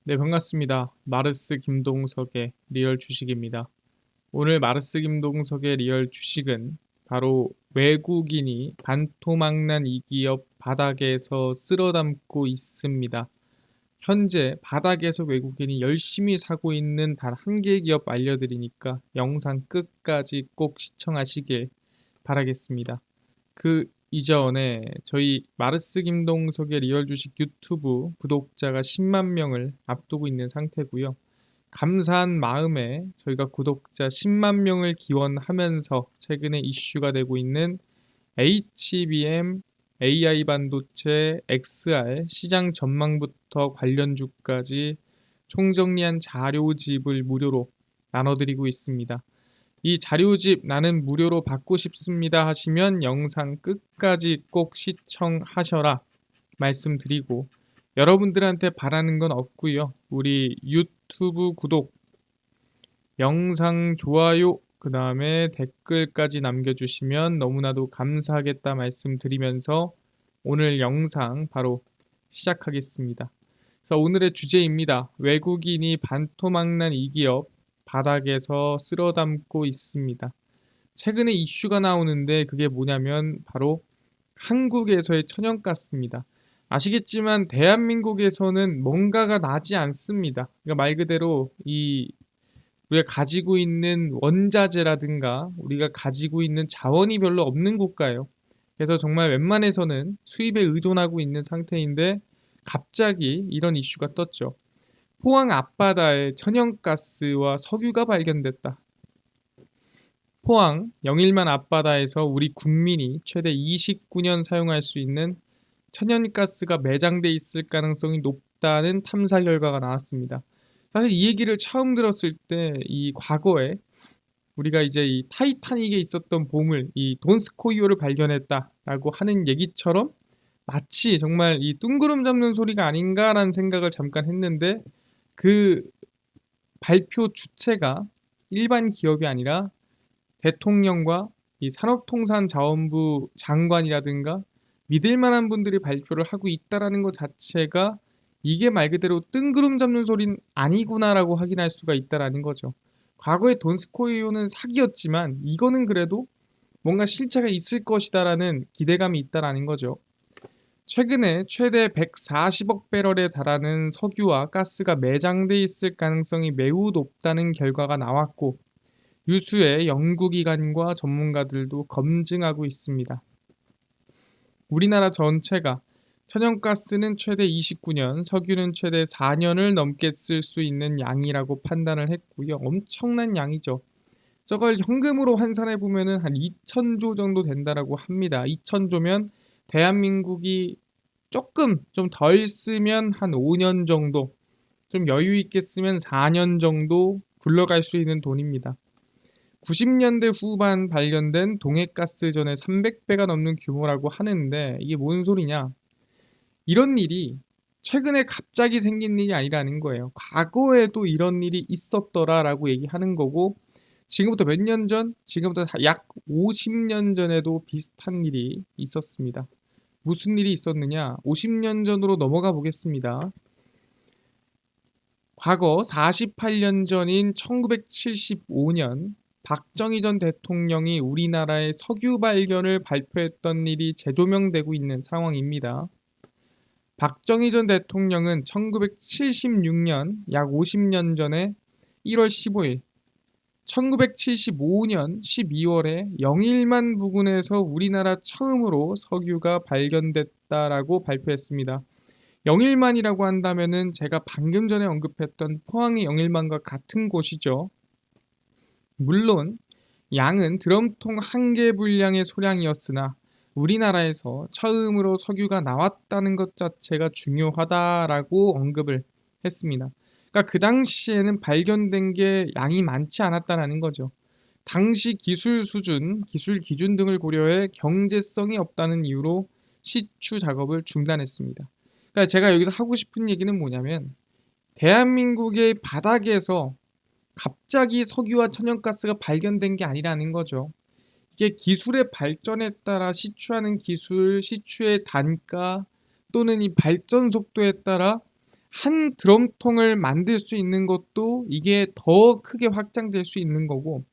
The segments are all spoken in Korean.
네, 반갑습니다. 마르스 김동석의 리얼 주식입니다. 오늘 마르스 김동석의 리얼 주식은 바로 외국인이 반토막난 이 기업 바닥에서 쓸어담고 있습니다. 현재 바닥에서 외국인이 열심히 사고 있는 단 한 개의 기업 알려드리니까 영상 끝까지 꼭 시청하시길 바라겠습니다. 그 이전에 저희 마르스 김동석의 리얼 주식 유튜브 구독자가 10만 명을 앞두고 있는 상태고요. 감사한 마음에 저희가 구독자 10만 명을 기원하면서 최근에 이슈가 되고 있는 HBM, AI 반도체, XR 시장 전망부터 관련주까지 총정리한 자료집을 무료로 나눠드리고 있습니다. 이 자료집 나는 무료로 받고 싶습니다 하시면 영상 끝까지 꼭 시청하셔라 말씀드리고, 여러분들한테 바라는 건 없고요. 우리 유튜브 구독, 영상 좋아요, 그 다음에 댓글까지 남겨주시면 너무나도 감사하겠다 말씀드리면서 오늘 영상 바로 시작하겠습니다. 그래서 오늘의 주제입니다. 외국인이 반토막난 이 기업 바닥에서 쓸어담고 있습니다. 최근에 이슈가 나오는데 그게 뭐냐면 바로 한국에서의 천연가스입니다. 아시겠지만 대한민국에서는 뭔가가 나지 않습니다. 그러니까 말 그대로 우리가 가지고 있는 원자재라든가 우리가 가지고 있는 자원이 별로 없는 국가예요. 그래서 정말 웬만해서는 수입에 의존하고 있는 상태인데 갑자기 이런 이슈가 떴죠. 포항 앞바다에 천연가스와 석유가 발견됐다. 포항 영일만 앞바다에서 우리 국민이 최대 29년 사용할 수 있는 천연가스가 매장돼 있을 가능성이 높다는 탐사 결과가 나왔습니다. 사실 이 얘기를 처음 들었을 때 이 과거에 우리가 이제 이 타이타닉에 있었던 보물, 이 돈스코이오를 발견했다라고 하는 얘기처럼 마치 정말 이 뜬구름 잡는 소리가 아닌가라는 생각을 잠깐 했는데, 그 발표 주체가 일반 기업이 아니라 대통령과 이 산업통상자원부 장관이라든가 믿을 만한 분들이 발표를 하고 있다라는 것 자체가 이게 말 그대로 뜬구름 잡는 소린 아니구나라고 확인할 수가 있다라는 거죠. 과거에 돈스코이오는 사기였지만 이거는 그래도 뭔가 실체가 있을 것이다라는 기대감이 있다라는 거죠. 최근에 최대 140억 배럴에 달하는 석유와 가스가 매장돼 있을 가능성이 매우 높다는 결과가 나왔고, 유수의 연구기관과 전문가들도 검증하고 있습니다. 우리나라 전체가 천연가스는 최대 29년, 석유는 최대 4년을 넘게 쓸 수 있는 양이라고 판단을 했고요. 엄청난 양이죠. 저걸 현금으로 환산해 보면은 한 2천조 정도 된다라고 합니다. 2천조면 대한민국이 조금 좀 덜 쓰면 한 5년 정도, 좀 여유 있게 쓰면 4년 정도 굴러갈 수 있는 돈입니다. 90년대 후반 발견된 동해가스전의 300배가 넘는 규모라고 하는데 이게 뭔 소리냐? 이런 일이 최근에 갑자기 생긴 일이 아니라는 거예요. 과거에도 이런 일이 있었더라라고 얘기하는 거고, 지금부터 몇 년 전, 지금부터 약 50년 전에도 비슷한 일이 있었습니다. 무슨 일이 있었느냐? 50년 전으로 넘어가 보겠습니다. 과거 48년 전인 1975년 박정희 전 대통령이 우리나라의 석유 발견을 발표했던 일이 재조명되고 있는 상황입니다. 박정희 전 대통령은 1976년 약 50년 전에 1월 15일, 1975년 12월에 영일만 부근에서 우리나라 처음으로 석유가 발견됐다라고 발표했습니다. 영일만이라고 한다면은 제가 방금 전에 언급했던 포항의 영일만과 같은 곳이죠. 물론 양은 드럼통 한 개 분량의 소량이었으나 우리나라에서 처음으로 석유가 나왔다는 것 자체가 중요하다라고 언급을 했습니다. 그러니까 그 당시에는 발견된 게 양이 많지 않았다는 거죠. 당시 기술 수준, 기술 기준 등을 고려해 경제성이 없다는 이유로 시추 작업을 중단했습니다. 그러니까 제가 여기서 하고 싶은 얘기는 뭐냐면, 대한민국의 바닥에서 갑자기 석유와 천연가스가 발견된 게 아니라는 거죠. 이게 기술의 발전에 따라 시추하는 기술, 시추의 단가 또는 이 발전 속도에 따라 한 드럼통을 만들 수 있는 것도 이게 더 크게 확장될 수 있는 거고,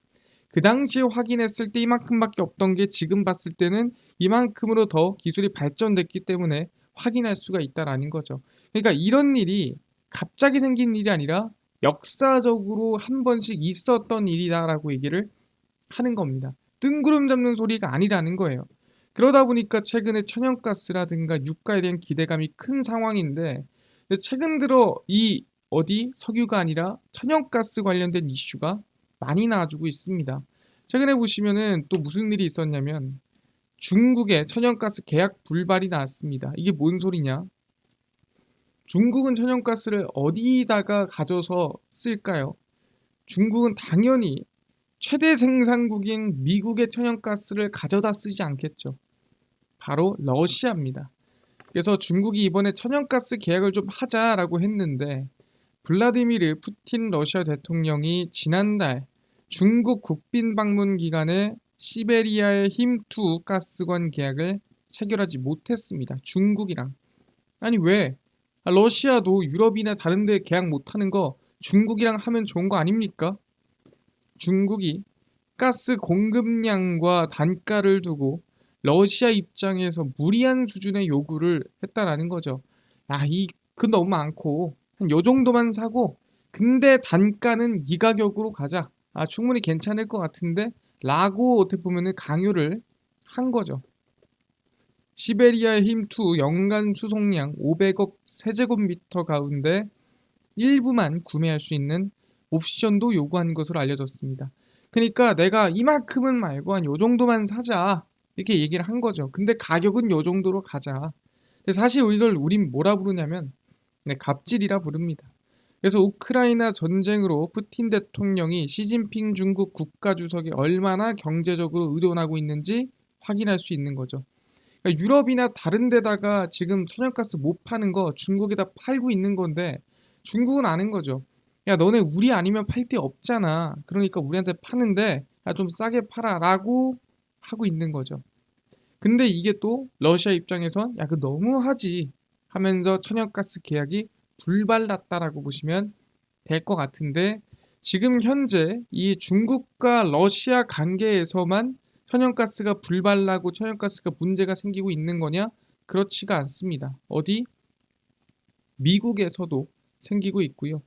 그 당시에 확인했을 때 이만큼밖에 없던 게 지금 봤을 때는 이만큼으로 더 기술이 발전됐기 때문에 확인할 수가 있다라는 거죠. 그러니까 이런 일이 갑자기 생긴 일이 아니라 역사적으로 한 번씩 있었던 일이다라고 얘기를 하는 겁니다. 뜬구름 잡는 소리가 아니라는 거예요. 그러다 보니까 최근에 천연가스라든가 유가에 대한 기대감이 큰 상황인데, 최근 들어 이 석유가 아니라 천연가스 관련된 이슈가 많이 나와주고 있습니다. 최근에 보시면은 또 무슨 일이 있었냐면 중국의 천연가스 계약 불발이 나왔습니다. 이게 뭔 소리냐? 중국은 천연가스를 어디다가 가져서 쓸까요? 중국은 당연히 최대 생산국인 미국의 천연가스를 가져다 쓰지 않겠죠. 바로 러시아입니다. 그래서 중국이 이번에 천연가스 계약을 좀 하자라고 했는데, 블라디미르 푸틴 러시아 대통령이 지난달 중국 국빈 방문 기간에 시베리아의 힘2 가스관 계약을 체결하지 못했습니다. 중국이랑. 아니 왜? 러시아도 유럽이나 다른 데 계약 못하는 거 중국이랑 하면 좋은 거 아닙니까? 중국이 가스 공급량과 단가를 두고 러시아 입장에서 무리한 수준의 요구를 했다라는 거죠. 그 너무 많고 한 요 정도만 사고, 근데 단가는 이 가격으로 가자. 충분히 괜찮을 것 같은데 라고 어떻게 보면은 강요를 한 거죠. 시베리아의 힘2 연간 수송량 500억 세제곱미터 가운데 일부만 구매할 수 있는 옵션도 요구한 것으로 알려졌습니다. 그러니까 내가 이만큼은 말고 한 요 정도만 사자 이렇게 얘기를 한 거죠. 근데 가격은 요 정도로 가자. 근데 사실 이걸 우린 뭐라 부르냐면 갑질이라 부릅니다. 그래서 우크라이나 전쟁으로 푸틴 대통령이 시진핑 중국 국가주석이 얼마나 경제적으로 의존하고 있는지 확인할 수 있는 거죠. 그러니까 유럽이나 다른 데다가 지금 천연가스 못 파는 거 중국에다 팔고 있는 건데, 중국은 아는 거죠. 야, 너네 우리 아니면 팔 데 없잖아. 그러니까 우리한테 파는데 좀 싸게 팔아 라고 하고 있는 거죠. 근데 이게 또 러시아 입장에선 야, 그 너무하지 하면서 천연가스 계약이 불발났다라고 보시면 될 것 같은데, 지금 현재 이 중국과 러시아 관계에서만 천연가스가 불발나고 천연가스가 문제가 생기고 있는 거냐? 그렇지가 않습니다. 어디? 미국에서도 생기고 있고요.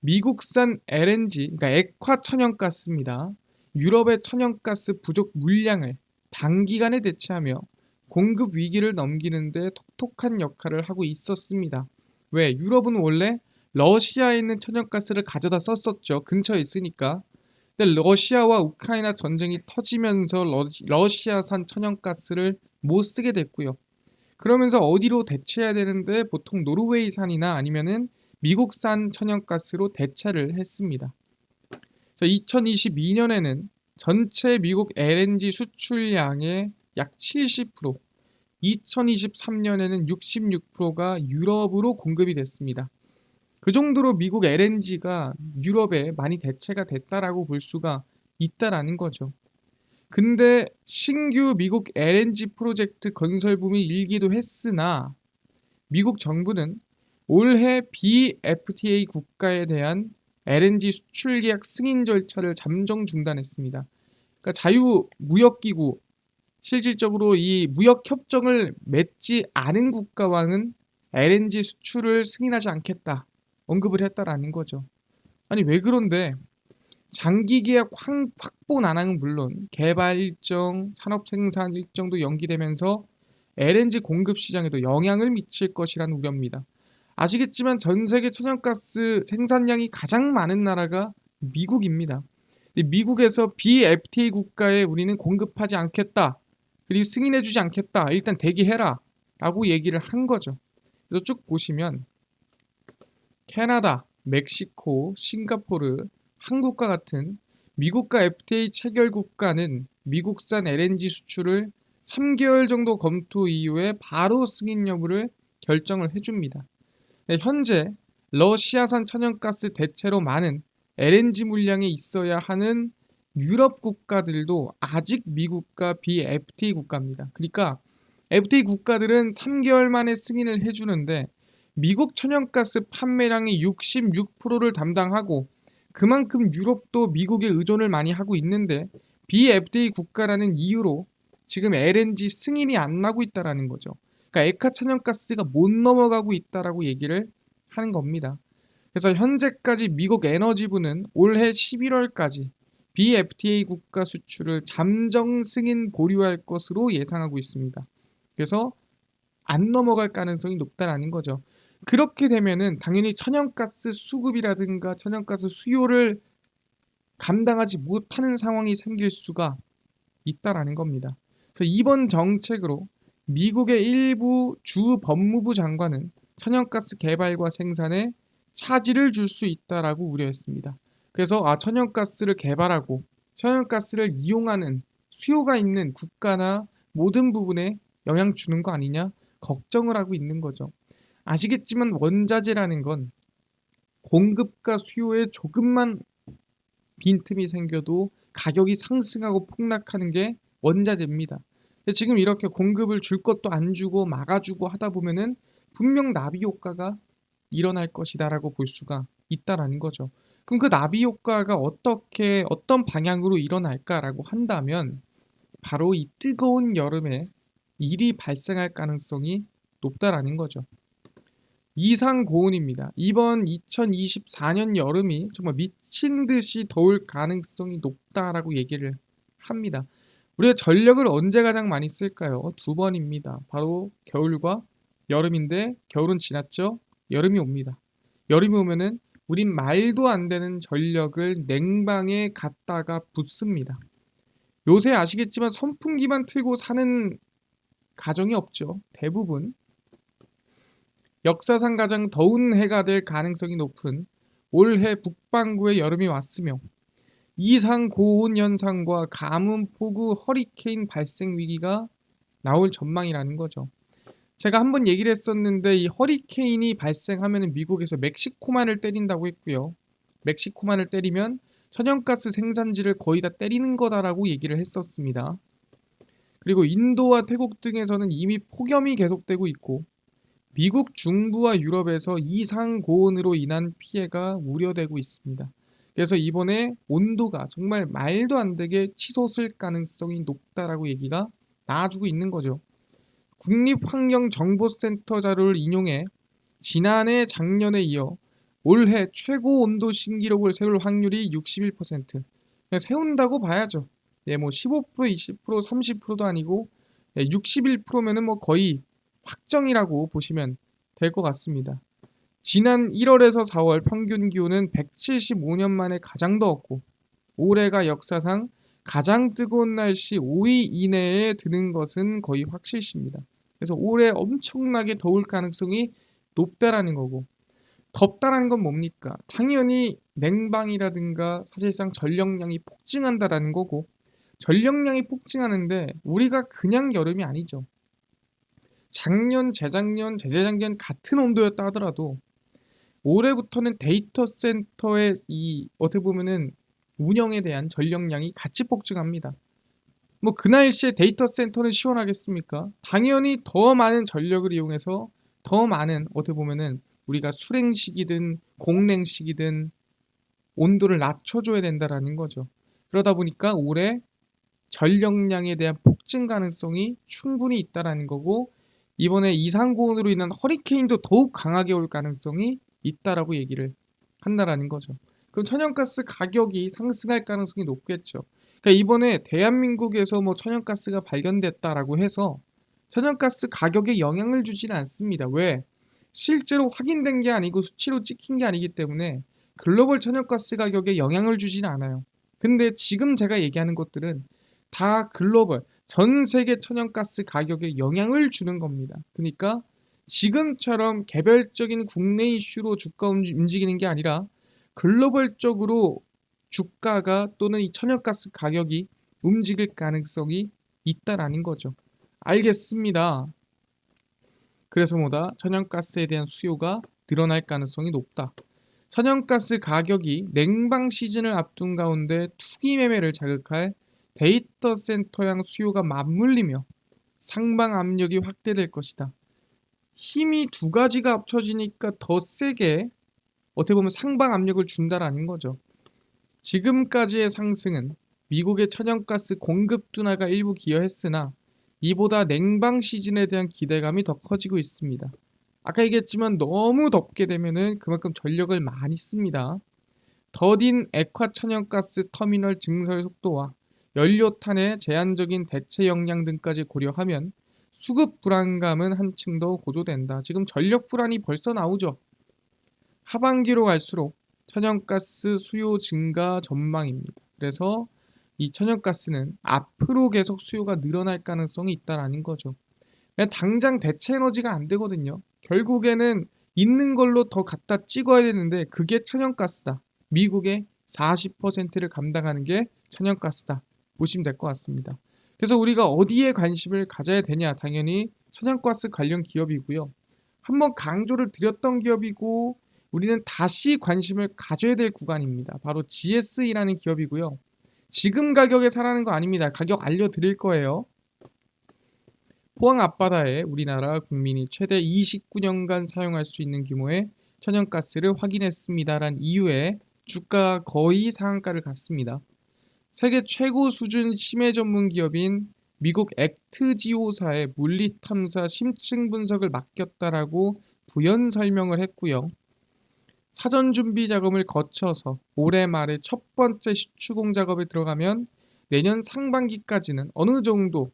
미국산 LNG, 그러니까 액화 천연가스입니다. 유럽의 천연가스 부족 물량을 단기간에 대체하며 공급 위기를 넘기는 데 톡톡한 역할을 하고 있었습니다. 왜? 유럽은 원래 러시아에 있는 천연가스를 가져다 썼었죠. 근처에 있으니까. 근데 러시아와 우크라이나 전쟁이 터지면서 러시아산 천연가스를 못 쓰게 됐고요. 그러면서 어디로 대체해야 되는데 보통 노르웨이산이나 아니면은 미국산 천연가스로 대체를 했습니다. 2022년에는 전체 미국 LNG 수출량의 약 70%, 2023년에는 66%가 유럽으로 공급이 됐습니다. 그 정도로 미국 LNG가 유럽에 많이 대체가 됐다라고 볼 수가 있다라는 거죠. 근데 신규 미국 LNG 프로젝트 건설 붐이 일기도 했으나 미국 정부는 올해 BFTA 국가에 대한 LNG 수출 계약 승인 절차를 잠정 중단했습니다. 그러니까 자유무역기구, 실질적으로 이 무역 협정을 맺지 않은 국가와는 LNG 수출을 승인하지 않겠다 언급을 했다라는 거죠. 아니 왜 그런데 장기 계약 확보 난항은 물론 개발 일정, 산업 생산 일정도 연기되면서 LNG 공급 시장에도 영향을 미칠 것이라는 우려입니다. 아시겠지만 전 세계 천연가스 생산량이 가장 많은 나라가 미국입니다. 미국에서 BFTA 국가에 우리는 공급하지 않겠다. 그리고 승인해주지 않겠다. 일단 대기해라. 라고 얘기를 한 거죠. 그래서 쭉 보시면 캐나다, 멕시코, 싱가포르, 한국과 같은 미국과 FTA 체결 국가는 미국산 LNG 수출을 3개월 정도 검토 이후에 바로 승인 여부를 결정을 해줍니다. 현재 러시아산 천연가스 대체로 많은 LNG 물량이 있어야 하는 유럽 국가들도 아직 미국과 비FTA 국가입니다. 그러니까 FTA 국가들은 3개월 만에 승인을 해주는데 미국 천연가스 판매량의 66%를 담당하고 그만큼 유럽도 미국에 의존을 많이 하고 있는데 비FTA 국가라는 이유로 지금 LNG 승인이 안 나고 있다라는 거죠. 그러니까 에카 천연가스가 못 넘어가고 있다라고 얘기를 하는 겁니다. 그래서 현재까지 미국 에너지부는 올해 11월까지 BFTA 국가 수출을 잠정 승인 보류할 것으로 예상하고 있습니다. 그래서 안 넘어갈 가능성이 높다라는 거죠. 그렇게 되면은 당연히 천연가스 수급이라든가 천연가스 수요를 감당하지 못하는 상황이 생길 수가 있다라는 겁니다. 그래서 이번 정책으로 미국의 일부 주 법무부 장관은 천연가스 개발과 생산에 차질을 줄 수 있다라고 우려했습니다. 그래서 천연가스를 개발하고 천연가스를 이용하는 수요가 있는 국가나 모든 부분에 영향 주는 거 아니냐 걱정을 하고 있는 거죠. 아시겠지만 원자재라는 건 공급과 수요에 조금만 빈틈이 생겨도 가격이 상승하고 폭락하는 게 원자재입니다. 지금 이렇게 공급을 줄 것도 안 주고 막아주고 하다 보면은 분명 나비 효과가 일어날 것이다라고 볼 수가 있다라는 거죠. 그럼 그 나비 효과가 어떤 방향으로 일어날까라고 한다면 바로 이 뜨거운 여름에 일이 발생할 가능성이 높다라는 거죠. 이상 고온입니다. 이번 2024년 여름이 정말 미친 듯이 더울 가능성이 높다라고 얘기를 합니다. 우리가 전력을 언제 가장 많이 쓸까요? 두 번입니다. 바로 겨울과 여름인데 겨울은 지났죠? 여름이 옵니다. 여름이 오면은 우린 말도 안 되는 전력을 냉방에 갖다가 붓습니다. 요새 아시겠지만 선풍기만 틀고 사는 가정이 없죠. 대부분 역사상 가장 더운 해가 될 가능성이 높은 올해 북반구의 여름이 왔으며 이상 고온 현상과 가뭄, 폭우, 허리케인 발생 위기가 나올 전망이라는 거죠. 제가 한번 얘기를 했었는데 이 허리케인이 발생하면 미국에서 멕시코만을 때린다고 했고요. 멕시코만을 때리면 천연가스 생산지를 거의 다 때리는 거다라고 얘기를 했었습니다. 그리고 인도와 태국 등에서는 이미 폭염이 계속되고 있고 미국 중부와 유럽에서 이상 고온으로 인한 피해가 우려되고 있습니다. 그래서 이번에 온도가 정말 말도 안 되게 치솟을 가능성이 높다라고 얘기가 나와주고 있는 거죠. 국립환경정보센터 자료를 인용해 지난해 작년에 이어 올해 최고 온도 신기록을 세울 확률이 61%. 그냥 세운다고 봐야죠. 예, 뭐 15%, 20%, 30%도 아니고 61%면은 뭐 거의 확정이라고 보시면 될 것 같습니다. 지난 1월에서 4월 평균 기온은 175년 만에 가장 더웠고 올해가 역사상 가장 뜨거운 날씨 5위 이내에 드는 것은 거의 확실시입니다. 그래서 올해 엄청나게 더울 가능성이 높다라는 거고 덥다라는 건 뭡니까? 당연히 냉방이라든가 사실상 전력량이 폭증한다라는 거고 전력량이 폭증하는데 우리가 그냥 여름이 아니죠. 작년, 재작년, 재재작년 같은 온도였다 하더라도 올해부터는 데이터 센터의 이 어떻게 보면은 운영에 대한 전력량이 같이 폭증합니다. 뭐 그 날씨에 데이터 센터는 시원하겠습니까? 당연히 더 많은 전력을 이용해서 더 많은 어떻게 보면은 우리가 수랭식이든 공랭식이든 온도를 낮춰줘야 된다라는 거죠. 그러다 보니까 올해 전력량에 대한 폭증 가능성이 충분히 있다라는 거고 이번에 이상고온으로 인한 허리케인도 더욱 강하게 올 가능성이 있다라고 얘기를 한다라는 거죠. 그럼 천연가스 가격이 상승할 가능성이 높겠죠. 그러니까 이번에 대한민국에서 뭐 천연가스가 발견됐다라고 해서 천연가스 가격에 영향을 주지는 않습니다. 왜? 실제로 확인된 게 아니고 수치로 찍힌 게 아니기 때문에 글로벌 천연가스 가격에 영향을 주지는 않아요. 근데 지금 제가 얘기하는 것들은 다 글로벌 전 세계 천연가스 가격에 영향을 주는 겁니다. 그러니까 지금처럼 개별적인 국내 이슈로 주가 움직이는 게 아니라 글로벌적으로 주가가 또는 이 천연가스 가격이 움직일 가능성이 있다라는 거죠. 알겠습니다. 그래서 뭐다? 천연가스에 대한 수요가 늘어날 가능성이 높다. 천연가스 가격이 냉방 시즌을 앞둔 가운데 투기 매매를 자극할 데이터 센터향 수요가 맞물리며 상방 압력이 확대될 것이다. 힘이 두 가지가 합쳐지니까 더 세게 어떻게 보면 상방 압력을 준다라는 거죠. 지금까지의 상승은 미국의 천연가스 공급 둔화가 일부 기여했으나 이보다 냉방 시즌에 대한 기대감이 더 커지고 있습니다. 아까 얘기했지만 너무 덥게 되면은 그만큼 전력을 많이 씁니다. 더딘 액화 천연가스 터미널 증설 속도와 연료탄의 제한적인 대체 역량 등까지 고려하면 수급 불안감은 한층 더 고조된다. 지금 전력 불안이 벌써 나오죠. 하반기로 갈수록 천연가스 수요 증가 전망입니다. 그래서 이 천연가스는 앞으로 계속 수요가 늘어날 가능성이 있다라는 거죠. 당장 대체 에너지가 안 되거든요. 결국에는 있는 걸로 더 갖다 찍어야 되는데 그게 천연가스다. 미국의 40%를 감당하는 게 천연가스다. 보시면 될 것 같습니다. 그래서 우리가 어디에 관심을 가져야 되냐? 당연히 천연가스 관련 기업이고요. 한번 강조를 드렸던 기업이고 우리는 다시 관심을 가져야 될 구간입니다. 바로 GSE라는 기업이고요. 지금 가격에 사라는 거 아닙니다. 가격 알려드릴 거예요. 포항 앞바다에 우리나라 국민이 최대 29년간 사용할 수 있는 규모의 천연가스를 확인했습니다란 이유에 주가가 거의 상한가를 갔습니다. 세계 최고 수준 심해 전문 기업인 미국 액트지오사의 물리탐사 심층 분석을 맡겼다라고 부연 설명을 했고요. 사전 준비 작업을 거쳐서 올해 말에 첫 번째 시추공 작업에 들어가면 내년 상반기까지는 어느 정도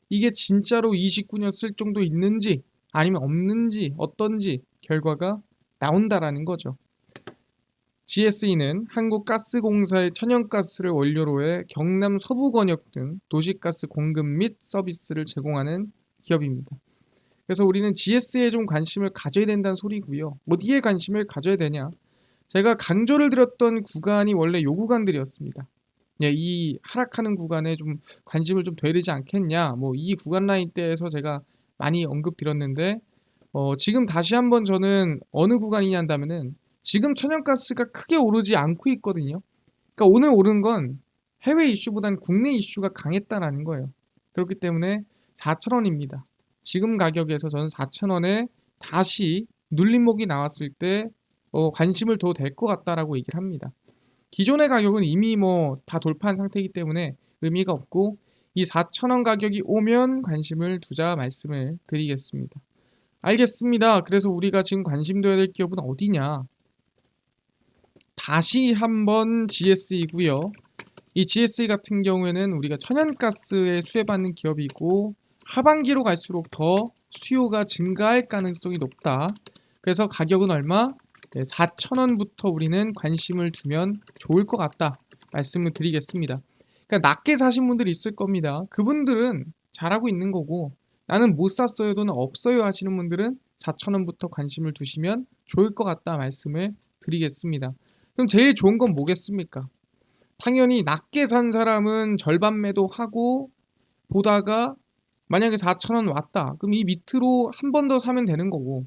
이게 진짜로 29년 쓸 정도 있는지 아니면 없는지 어떤지 결과가 나온다라는 거죠. GSE는 한국가스공사의 천연가스를 원료로 해 경남 서부권역 등 도시가스 공급 및 서비스를 제공하는 기업입니다. 그래서 우리는 GS에 좀 관심을 가져야 된다는 소리고요. 어디에 관심을 가져야 되냐? 제가 강조를 드렸던 구간이 원래 요 구간들이었습니다. 예, 이 하락하는 구간에 좀 관심을 좀 둬야 되지 않겠냐? 뭐 이 구간 라인대에서 제가 많이 언급드렸는데 지금 다시 한번 저는 어느 구간이냐 한다면은 지금 천연가스가 크게 오르지 않고 있거든요. 그러니까 오늘 오른 건 해외 이슈보단 국내 이슈가 강했다라는 거예요. 그렇기 때문에 4,000원입니다. 지금 가격에서 저는 4,000원에 다시 눌림목이 나왔을 때 관심을 둬도 될 것 같다라고 얘기를 합니다. 기존의 가격은 이미 뭐 다 돌파한 상태이기 때문에 의미가 없고 이 4,000원 가격이 오면 관심을 두자 말씀을 드리겠습니다. 알겠습니다. 그래서 우리가 지금 관심 둬야 될 기업은 어디냐? 다시 한번 GS이고요. 이 GSE 같은 경우에는 우리가 천연가스에 수혜받는 기업이고 하반기로 갈수록 더 수요가 증가할 가능성이 높다. 그래서 가격은 얼마? 4,000원부터 우리는 관심을 두면 좋을 것 같다 말씀을 드리겠습니다. 그러니까 낮게 사신 분들이 있을 겁니다. 그분들은 잘하고 있는 거고 나는 못 샀어요 또는 없어요 하시는 분들은 4,000원부터 관심을 두시면 좋을 것 같다 말씀을 드리겠습니다. 그럼 제일 좋은 건 뭐겠습니까? 당연히 낮게 산 사람은 절반 매도하고 보다가 만약에 4,000원 왔다. 그럼 이 밑으로 한 번 더 사면 되는 거고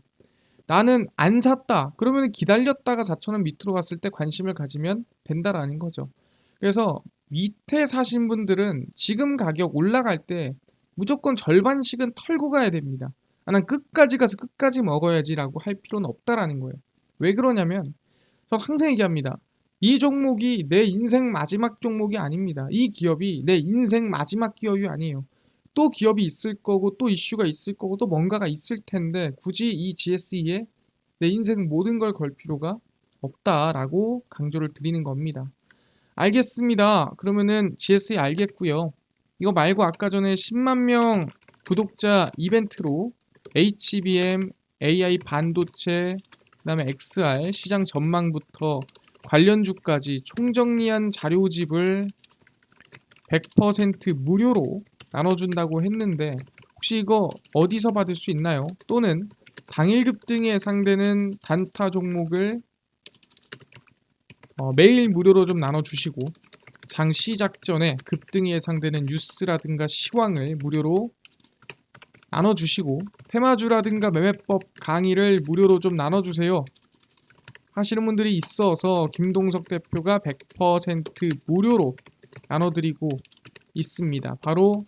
나는 안 샀다. 그러면 기다렸다가 4,000원 밑으로 갔을 때 관심을 가지면 된다라는 거죠. 그래서 밑에 사신 분들은 지금 가격 올라갈 때 무조건 절반씩은 털고 가야 됩니다. 난 끝까지 가서 끝까지 먹어야지라고 할 필요는 없다라는 거예요. 왜 그러냐면 저 항상 얘기합니다. 이 종목이 내 인생 마지막 종목이 아닙니다. 이 기업이 내 인생 마지막 기업이 아니에요. 또 기업이 있을 거고 또 이슈가 있을 거고 또 뭔가가 있을 텐데 굳이 이 GSE에 내 인생 모든 걸 걸 필요가 없다라고 강조를 드리는 겁니다. 알겠습니다. 그러면은 GSE 알겠고요. 이거 말고 아까 전에 10만 명 구독자 이벤트로 HBM, AI 반도체, 그다음에 XR 시장 전망부터 관련주까지 총정리한 자료집을 100% 무료로 나눠준다고 했는데 혹시 이거 어디서 받을 수 있나요? 또는 당일 급등에 해당되는 단타 종목을 매일 무료로 좀 나눠주시고 장 시작 전에 급등이 예상되는 뉴스라든가 시황을 무료로 나눠주시고 테마주라든가 매매법 강의를 무료로 좀 나눠주세요 하시는 분들이 있어서 김동석 대표가 100% 무료로 나눠드리고 있습니다. 바로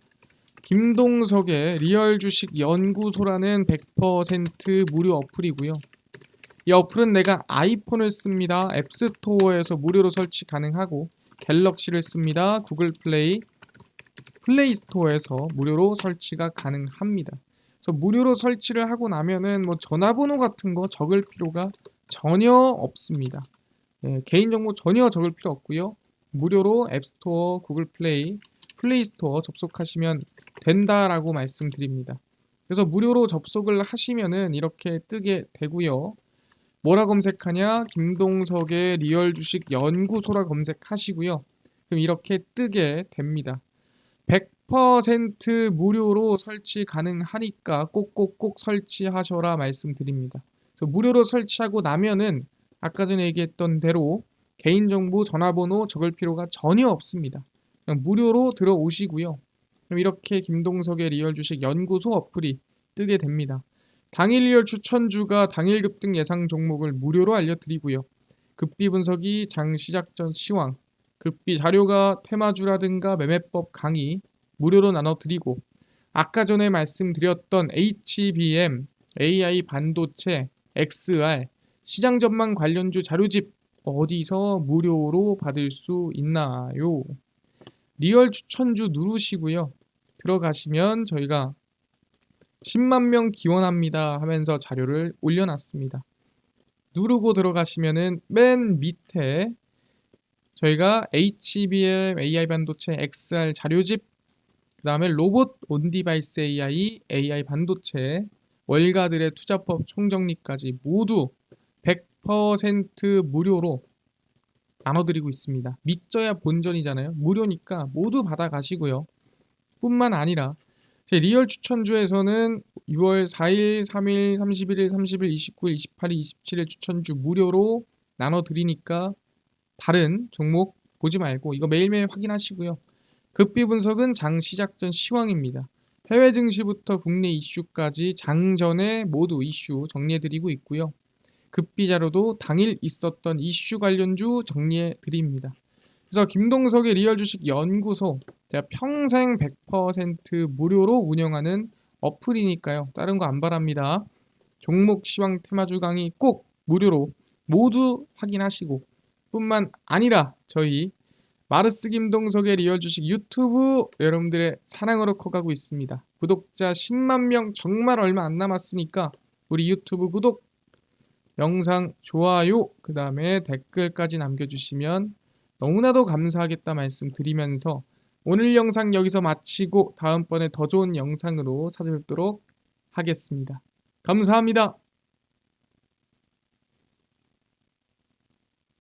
김동석의 리얼 주식 연구소라는 100% 무료 어플이고요. 이 어플은 내가 아이폰을 씁니다. 앱스토어에서 무료로 설치 가능하고, 갤럭시를 씁니다. 구글 플레이 스토어에서 무료로 설치가 가능합니다. 그래서 무료로 설치를 하고 나면은 뭐 전화번호 같은 거 적을 필요가 전혀 없습니다. 개인정보 전혀 적을 필요 없고요. 무료로 앱스토어, 구글 플레이 스토어 접속하시면 된다라고 말씀드립니다. 그래서 무료로 접속을 하시면은 이렇게 뜨게 되고요. 뭐라 검색하냐? 김동석의 리얼 주식 연구소라 검색하시고요. 그럼 이렇게 뜨게 됩니다. 100% 무료로 설치 가능하니까 꼭꼭꼭 설치하셔라 말씀드립니다. 그래서 무료로 설치하고 나면은 아까 전에 얘기했던 대로 개인정보, 전화번호 적을 필요가 전혀 없습니다. 그냥 무료로 들어오시고요. 그럼 이렇게 김동석의 리얼 주식 연구소 어플이 뜨게 됩니다. 당일 리얼 추천주가 당일 급등 예상 종목을 무료로 알려드리고요. 급비 분석이 장 시작 전 시황, 급비 자료가 테마주라든가 매매법 강의 무료로 나눠드리고, 아까 전에 말씀드렸던 HBM, AI 반도체, XR, 시장 전망 관련주 자료집 어디서 무료로 받을 수 있나요? 리얼 추천주 누르시고요. 들어가시면 저희가 10만 명 기원합니다 하면서 자료를 올려놨습니다. 누르고 들어가시면은 맨 밑에 저희가 HBM, AI 반도체, XR 자료집, 그 다음에 로봇 온디바이스 AI 반도체, 월가들의 투자법 총정리까지 모두 100% 무료로 나눠드리고 있습니다. 믿져야 본전이잖아요. 무료니까 모두 받아가시고요. 뿐만 아니라 제 리얼 추천주에서는 6월 4일, 3일, 31일, 30일, 29일, 28일, 27일 추천주 무료로 나눠드리니까 다른 종목 보지 말고 이거 매일매일 확인하시고요. 급비 분석은 장 시작 전 시황입니다. 해외 증시부터 국내 이슈까지 장전에 모두 이슈 정리해드리고 있고요. 급비 자료도 당일 있었던 이슈 관련주 정리해드립니다. 그래서 김동석의 리얼 주식 연구소, 제가 평생 100% 무료로 운영하는 어플이니까요. 다른 거 안 바랍니다. 종목 시황 테마주 강의 꼭 무료로 모두 확인하시고, 뿐만 아니라 저희 마르스 김동석의 리얼 주식 유튜브 여러분들의 사랑으로 커가고 있습니다. 구독자 10만 명 정말 얼마 안 남았으니까 우리 유튜브 구독, 영상 좋아요, 그 다음에 댓글까지 남겨주시면 너무나도 감사하겠다 말씀드리면서 오늘 영상 여기서 마치고 다음번에 더 좋은 영상으로 찾아뵙도록 하겠습니다. 감사합니다.